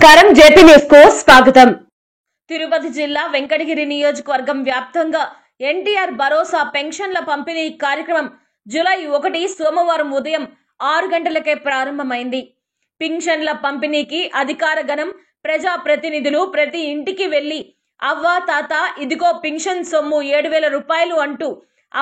నమస్కారం JP news కు స్వాగతం। తిరుపతి జిల్లా వెంకటగిరి నియోజకవర్గం వ్యాప్తంగా ఎన్టీఆర్ భరోసా పెన్షన్ల పంపిణీ కార్యక్రమం జూలై 1 సోమవారం ఉదయం 6 గంటలకే ప్రారంభమైంది। పెన్షన్ల పంపిణీకి అధికార గణం ప్రజా ప్రతినిధులు ప్రతి ఇంటికి వెళ్లి అవ్వా తాత ఇదిగో పెన్షన్ సొమ్ము 7000 రూపాయలు అంటూ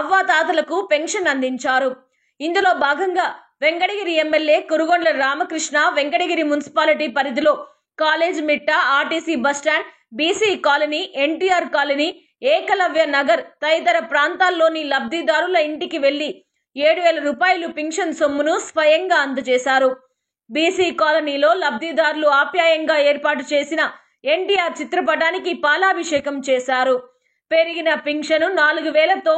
అవ్వా తాతలకు పెన్షన్ అందించారు। ఇందులో భాగంగా వెంకటగిరి ఎమ్మెల్యే కురుగొండ్ల రామకృష్ణ వెంకటగిరి మున్సిపాలిటీ పరిధిలో college Mitta RTC bus stand BC colony NTR colony Ekalavya Nagar తదితర ప్రాంతాల్లోని లబ్ధిదారుల ఇంటికి వెళ్లి 7000 రూపాయలు పెన్షన్ సొమ్మును స్వయంగా అందజేశారు। బీసీ కాలనీలో లబ్ధిదారులు ఆప్యాయంగా ఏర్పాటు చేసిన ఎన్టీఆర్ చిత్రపటానికి పాలాభిషేకం చేశారు। పెరిగిన పెన్షన్ 4000తో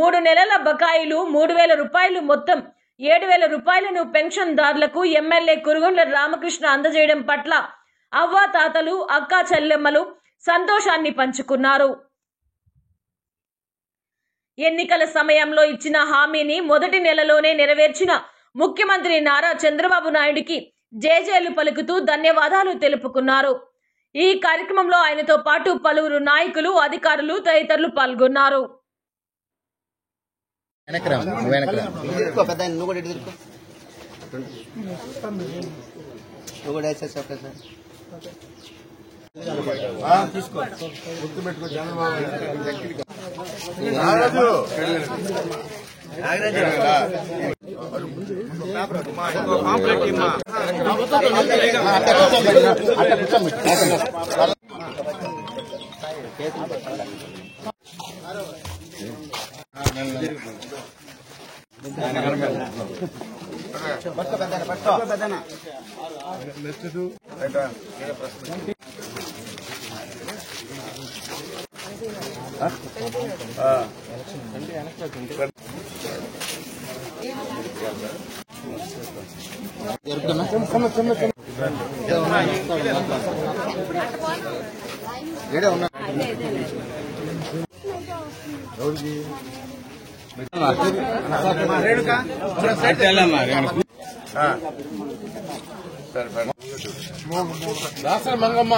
3 నెలల బకాయిలు 3000 రూపాయలు మొత్తం 7000 రూపాయలను పెన్షన్ దారులకు ఎమ్మెల్యే కురుగొండ్ల రామకృష్ణ అందజేయడం పట్ల అవ్వా తాతలు అక్కా చెల్లెమ్మలు సంతోషాన్ని పంచుకున్నారు। ఎన్నికల సమయంలో ఇచ్చిన హామీని మొదటి నెలలోనే నెరవేర్చిన ముఖ్యమంత్రి నారా చంద్రబాబు నాయుడుకి జేజేలు పలుకుతూ ధన్యవాదాలు తెలుపుకున్నారు। ఈ కార్యక్రమంలో ఆయనతో పాటు పలువురు నాయకులు అధికారులు తదితరులు పాల్గొన్నారు। మంగమ్మ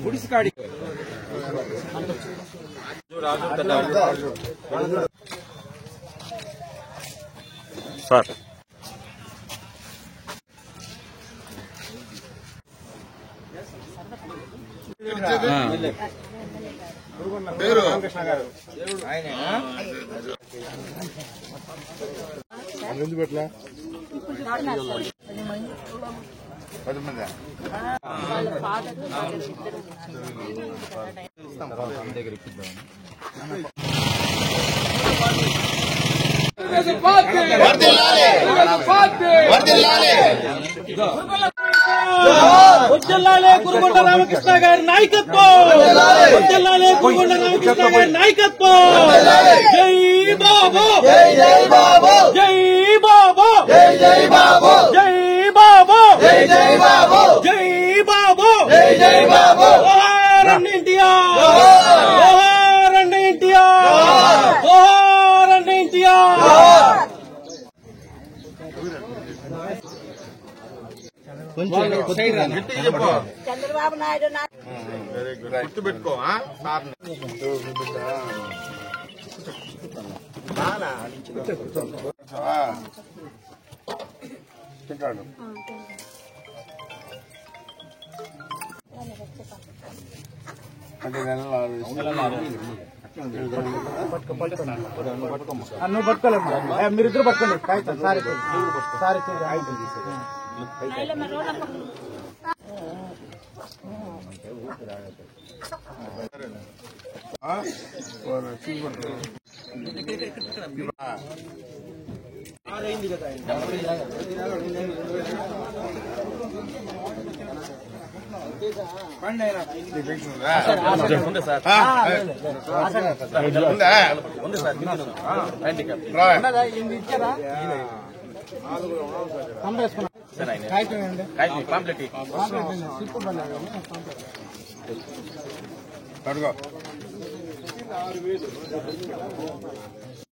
గుడిసికాడి సార్ పేరు రామకృష్ణ గారు ఎందుకు పెట్టలా 10 మంది వచ్చల్లాలే కురుగొండ రామకృష్ణ గారి నాయకత్వం, వచ్చల్లాలే కురుగొండ రామకృష్ణ గారి నాయకత్వం। జై బాబు జై బాబు జై బాబు జై బాబు జై బాబు జై బాబు జై బాబు జై బాబు రండి ఎన్టీఆర్ రండి ఎన్టీఆర్ రండి ఎన్టీఆర్। చంద్రబాబు నాయుడు గుర్తు పెట్టుకో అంటే నువ్వు పట్టుకోలేమ్మా, మీరిద్దరు పట్టుకోండి సారీ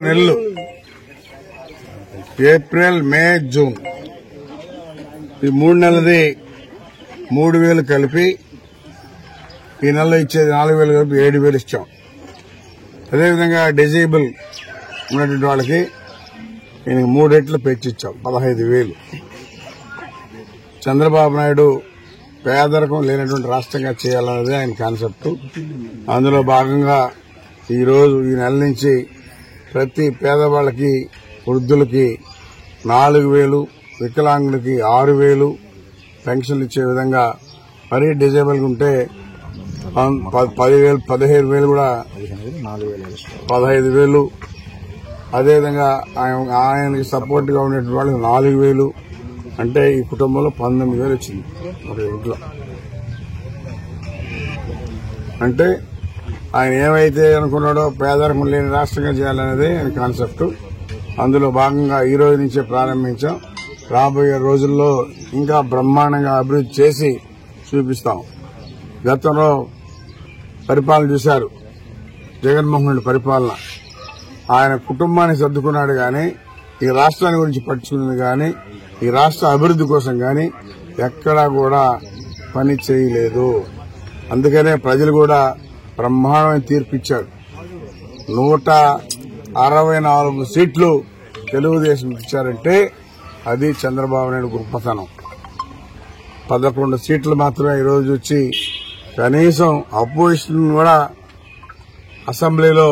నెలలు ఏప్రిల్, మే, జూన్ ఈ 3 నెలలది 3,000 కలిపి ఈ నెలలో ఇచ్చేది 4,000 కలిపి 7,000 ఇచ్చాం. అదేవిధంగా డిజేబుల్ ఉన్నటువంటి వాళ్ళకి ఈయనకి 3 రెట్లు పెంచిచ్చాం 15,000. చంద్రబాబు నాయుడు పేదరికం లేనటువంటి రాష్ట్రంగా చేయాలన్నది ఆయన కాన్సెప్ట్. అందులో భాగంగా ఈరోజు ఈ నెల నుంచి ప్రతి పేదవాళ్ళకి, వృద్ధులకి 4,000, వికలాంగులకి 6,000 పెన్షన్లు ఇచ్చే విధంగా, మరీ డిజేబుల్ ఉంటే 10,000, 15,000 కూడా 15,000. అదేవిధంగా ఆయనకి సపోర్ట్ గా ఉండేటువంటి వాళ్ళకి 4,000. అంటే ఈ కుటుంబంలో 19,000 వచ్చింది ఒక ఇంట్లో. అంటే ఆయన ఏమైతే అనుకున్నాడో పేదరికం లేని రాష్ట్రంగా చేయాలనేది ఆయన కాన్సెప్ట్. అందులో భాగంగా ఈ రోజు నుంచే ప్రారంభించాం. రాబోయే రోజుల్లో ఇంకా బ్రహ్మాండంగా అభివృద్ధి చేసి చూపిస్తాం. గతంలో పరిపాలన చూశారు, జగన్మోహన్ రెడ్డి పరిపాలన. ఆయన కుటుంబాన్ని సర్దుకున్నాడు గాని, ఈ రాష్ట్రాన్ని గురించి పట్టించుకున్నది గాని, ఈ రాష్ట్ర అభివృద్ధి కోసం గాని ఎక్కడా కూడా పని చేయలేదు. అందుకనే ప్రజలు కూడా బ్రహ్మాండమైన తీర్పిచ్చారు. 164 సీట్లు తెలుగుదేశం ఇచ్చారంటే అది చంద్రబాబు నాయుడు గొప్పతనం. 11 సీట్లు మాత్రమే ఈరోజు వచ్చి కనీసం అపోజిషన్ కూడా అసెంబ్లీలో